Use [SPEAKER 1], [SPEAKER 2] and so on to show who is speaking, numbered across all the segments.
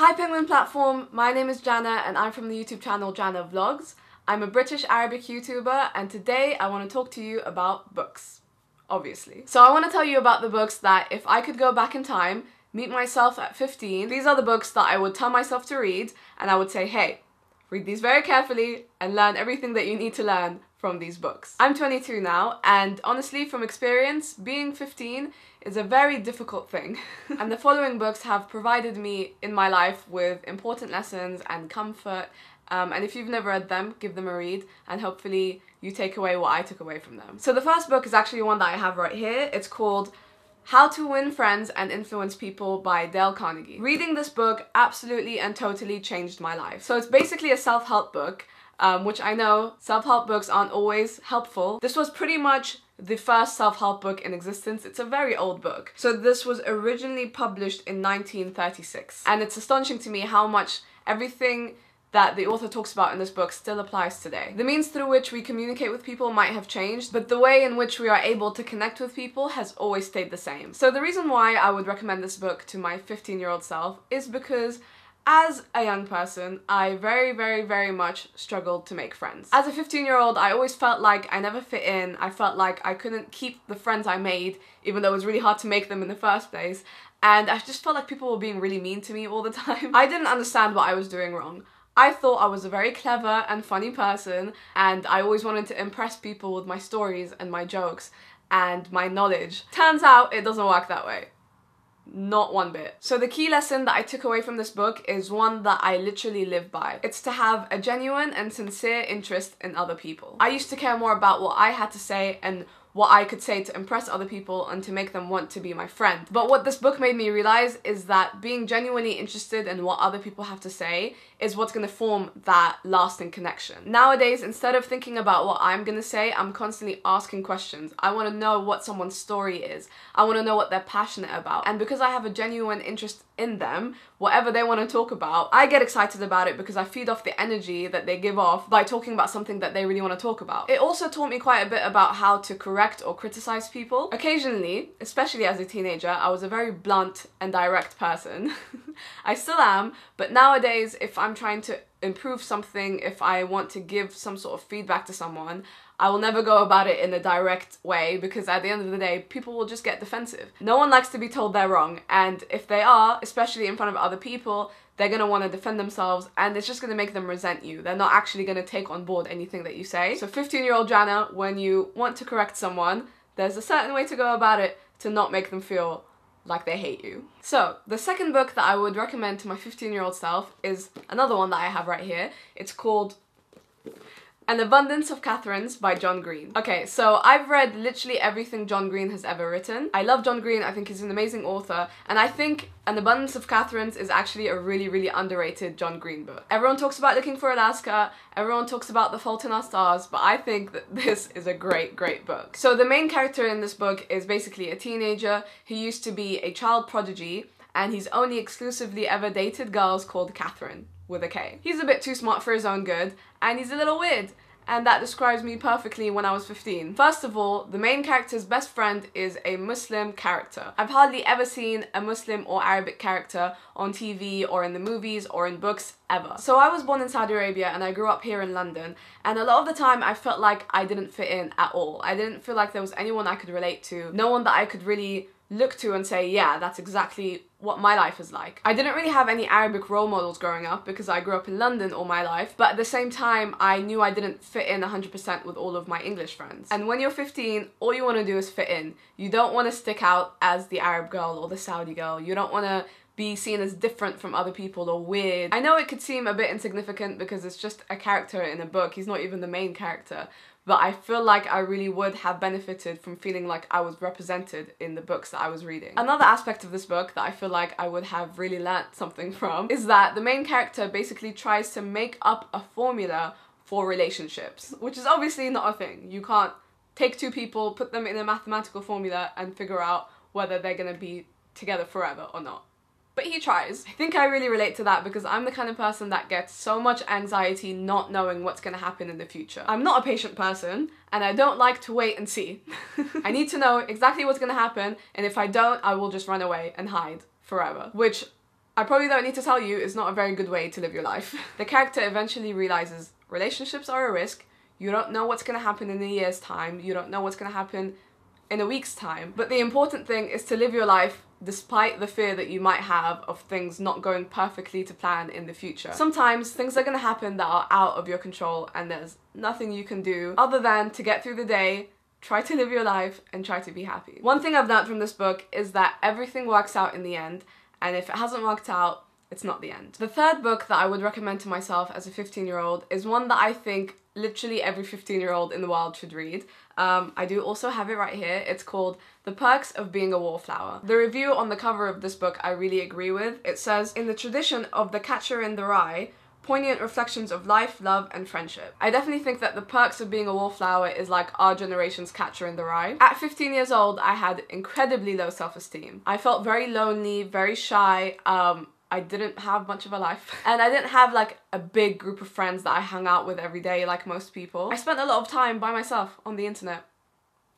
[SPEAKER 1] Hi Penguin Platform, my name is Jana and I'm from the YouTube channel Jana Vlogs. I'm a British Arabic YouTuber and today I want to talk to you about books, obviously. So I want to tell you about the books that if I could go back in time, meet myself at 15, these are the books that I would tell myself to read and I would say, hey, read these very carefully and learn everything that you need to learn from these books. I'm 22 now and honestly from experience, being 15 is a very difficult thing. And the following books have provided me in my life with important lessons and comfort, and if you've never read them, give them a read and hopefully you take away what I took away from them. So the first book is actually one that I have right here. It's called How to Win Friends and Influence People by Dale Carnegie. Reading this book absolutely and totally changed my life. So it's basically a self-help book, which I know self-help books aren't always helpful. This was pretty much the first self-help book in existence. It's a very old book. So this was originally published in 1936. And it's astonishing to me how much everything that the author talks about in this book still applies today. The means through which we communicate with people might have changed, but the way in which we are able to connect with people has always stayed the same. So the reason why I would recommend this book to my 15-year-old self is because as a young person, I very much struggled to make friends. As a 15-year-old, I always felt like I never fit in. I felt like I couldn't keep the friends I made, even though it was really hard to make them in the first place. And I just felt like people were being really mean to me all the time. I didn't understand what I was doing wrong. I thought I was a very clever and funny person, and I always wanted to impress people with my stories and my jokes and my knowledge. Turns out it doesn't work that way. Not one bit. So the key lesson that I took away from this book is one that I literally live by. It's to have a genuine and sincere interest in other people. I used to care more about what I had to say and what I could say to impress other people and to make them want to be my friend. But what this book made me realize is that being genuinely interested in what other people have to say is what's going to form that lasting connection. Nowadays, instead of thinking about what I'm going to say, I'm constantly asking questions. I want to know what someone's story is. I want to know what they're passionate about. And because I have a genuine interest in them, whatever they want to talk about, I get excited about it because I feed off the energy that they give off by talking about something that they really want to talk about. It also taught me quite a bit about how to correct or criticize people. Occasionally, especially as a teenager, I was a very blunt and direct person. I still am, but nowadays if I'm trying to improve something, if I want to give some sort of feedback to someone, I will never go about it in a direct way because at the end of the day, people will just get defensive. No one likes to be told they're wrong, and if they are, especially in front of other people, they're going to want to defend themselves and it's just going to make them resent you. They're not actually going to take on board anything that you say. So 15-year-old Jana, when you want to correct someone, there's a certain way to go about it to not make them feel like they hate you. So the second book that I would recommend to my 15-year-old self is another one that I have right here. It's called An Abundance of Katherines by John Green. Okay, so I've read literally everything John Green has ever written. I love John Green, I think he's an amazing author, and I think An Abundance of Katherines is actually a really underrated John Green book. Everyone talks about Looking for Alaska, everyone talks about The Fault in Our Stars, but I think that this is a great book. So the main character in this book is basically a teenager who used to be a child prodigy, and he's only exclusively ever dated girls called Catherine, with a K. He's a bit too smart for his own good, and he's a little weird. And that describes me perfectly when I was 15. First of all, the main character's best friend is a Muslim character. I've hardly ever seen a Muslim or Arabic character on TV or in the movies or in books ever. So I was born in Saudi Arabia and I grew up here in London, and a lot of the time I felt like I didn't fit in at all. I didn't feel like there was anyone I could relate to, no one that I could really look to and say, yeah, that's exactly what my life is like. I didn't really have any Arabic role models growing up because I grew up in London all my life, but at the same time I knew I didn't fit in 100% with all of my English friends. And when you're 15, all you want to do is fit in. You don't want to stick out as the Arab girl or the Saudi girl. You don't want to be seen as different from other people or weird. I know it could seem a bit insignificant because it's just a character in a book. He's not even the main character. But I feel like I really would have benefited from feeling like I was represented in the books that I was reading. Another aspect of this book that I feel like I would have really learnt something from is that the main character basically tries to make up a formula for relationships, which is obviously not a thing. You can't take two people, put them in a mathematical formula and figure out whether they're gonna be together forever or not. But he tries. I think I really relate to that because I'm the kind of person that gets so much anxiety not knowing what's going to happen in the future. I'm not a patient person and I don't like to wait and see. I need to know exactly what's going to happen, and if I don't, I will just run away and hide forever, which I probably don't need to tell you, it's not a very good way to live your life. The character eventually realizes relationships are a risk. You don't know what's gonna happen in a year's time. You don't know what's gonna happen in a week's time. But the important thing is to live your life despite the fear that you might have of things not going perfectly to plan in the future. Sometimes things are gonna happen that are out of your control and there's nothing you can do other than to get through the day, try to live your life, and try to be happy. One thing I've learned from this book is that everything works out in the end, and if it hasn't worked out, it's not the end. The third book that I would recommend to myself as a 15-year-old is one that I think literally every 15-year-old in the world should read. I do also have it right here. It's called The Perks of Being a Wallflower. The review on the cover of this book I really agree with. It says, "In the tradition of The Catcher in the Rye, poignant reflections of life, love, and friendship." I definitely think that The Perks of Being a Wallflower is like our generation's Catcher in the Rye. At 15 years old, I had incredibly low self-esteem. I felt very lonely, very shy. I didn't have much of a life. And I didn't have like a big group of friends that I hung out with every day like most people. I spent a lot of time by myself on the internet,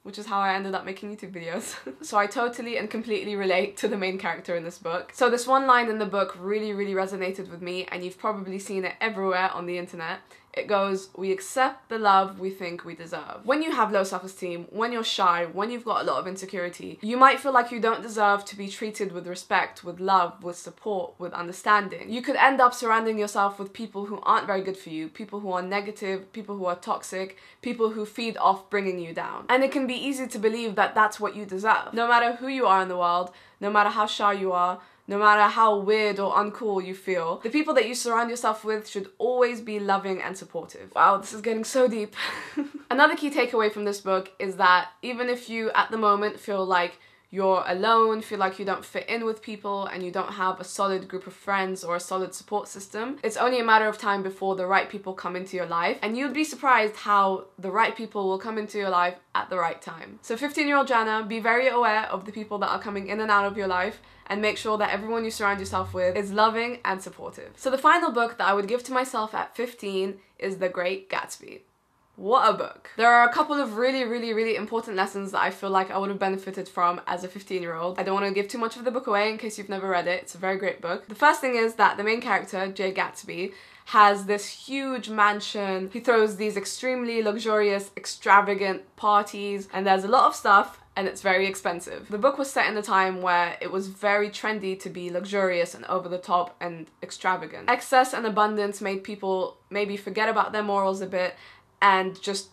[SPEAKER 1] which is how I ended up making YouTube videos. So I totally and completely relate to the main character in this book. So this one line in the book really resonated with me, and you've probably seen it everywhere on the internet. It goes, "We accept the love we think we deserve." When you have low self-esteem, when you're shy, when you've got a lot of insecurity, you might feel like you don't deserve to be treated with respect, with love, with support, with understanding. You could end up surrounding yourself with people who aren't very good for you, people who are negative, people who are toxic, people who feed off bringing you down. And it can be easy to believe that that's what you deserve. No matter who you are in the world, no matter how shy you are, no matter how weird or uncool you feel, the people that you surround yourself with should always be loving and supportive. Wow, this is getting so deep. Another key takeaway from this book is that even if you at the moment feel like you're alone, feel like you don't fit in with people, and you don't have a solid group of friends or a solid support system, it's only a matter of time before the right people come into your life, and you'd be surprised how the right people will come into your life at the right time. So 15-year-old Jana, be very aware of the people that are coming in and out of your life, and make sure that everyone you surround yourself with is loving and supportive. So the final book that I would give to myself at 15 is The Great Gatsby. What a book. There are a couple of really important lessons that I feel like I would have benefited from as a 15-year-old. I don't want to give too much of the book away in case you've never read it. It's a very great book. The first thing is that the main character, Great Gatsby, has this huge mansion. He throws these extremely luxurious, extravagant parties, and there's a lot of stuff, and it's very expensive. The book was set in a time where it was very trendy to be luxurious and over the top and extravagant. Excess and abundance made people maybe forget about their morals a bit and just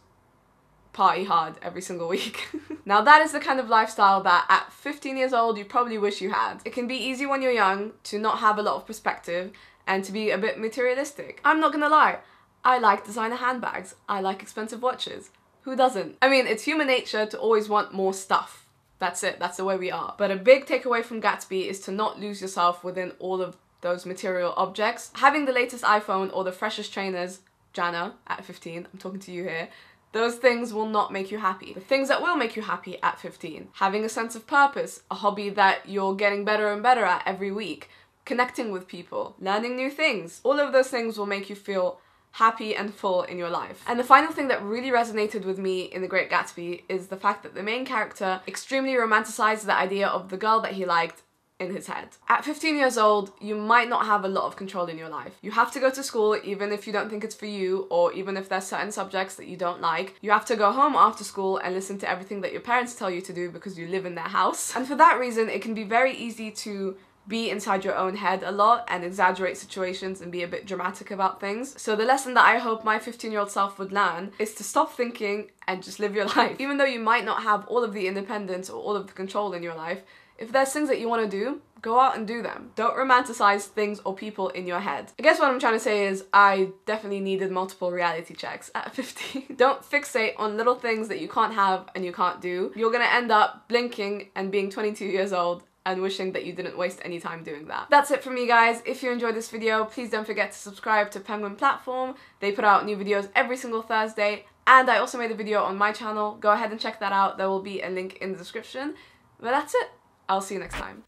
[SPEAKER 1] party hard every single week. Now that is the kind of lifestyle that at 15 years old you probably wish you had. It can be easy when you're young to not have a lot of perspective and to be a bit materialistic. I'm not gonna lie, I like designer handbags, I like expensive watches. Who doesn't? I mean, it's human nature to always want more stuff. That's it, that's the way we are. But a big takeaway from Gatsby is to not lose yourself within all of those material objects. Having the latest iPhone or the freshest trainers, Jana, at 15, I'm talking to you here, those things will not make you happy. The things that will make you happy at 15, having a sense of purpose, a hobby that you're getting better and better at every week, connecting with people, learning new things, all of those things will make you feel happy and full in your life. And the final thing that really resonated with me in The Great Gatsby is the fact that the main character extremely romanticized the idea of the girl that he liked in his head. At 15 years old, you might not have a lot of control in your life. You have to go to school even if you don't think it's for you, or even if there's certain subjects that you don't like. You have to go home after school and listen to everything that your parents tell you to do because you live in their house. And for that reason, it can be very easy to be inside your own head a lot and exaggerate situations and be a bit dramatic about things. So the lesson that I hope my 15-year-old self would learn is to stop thinking and just live your life. Even though you might not have all of the independence or all of the control in your life, if there's things that you want to do, go out and do them. Don't romanticize things or people in your head. I guess what I'm trying to say is I definitely needed multiple reality checks at 15. Don't fixate on little things that you can't have and you can't do. You're gonna end up blinking and being 22 years old and wishing that you didn't waste any time doing that. That's it from me, guys. If you enjoyed this video, please don't forget to subscribe to Penguin Platform. They put out new videos every single Thursday, and I also made a video on my channel. Go ahead and check that out. There will be a link in the description. But that's it. I'll see you next time.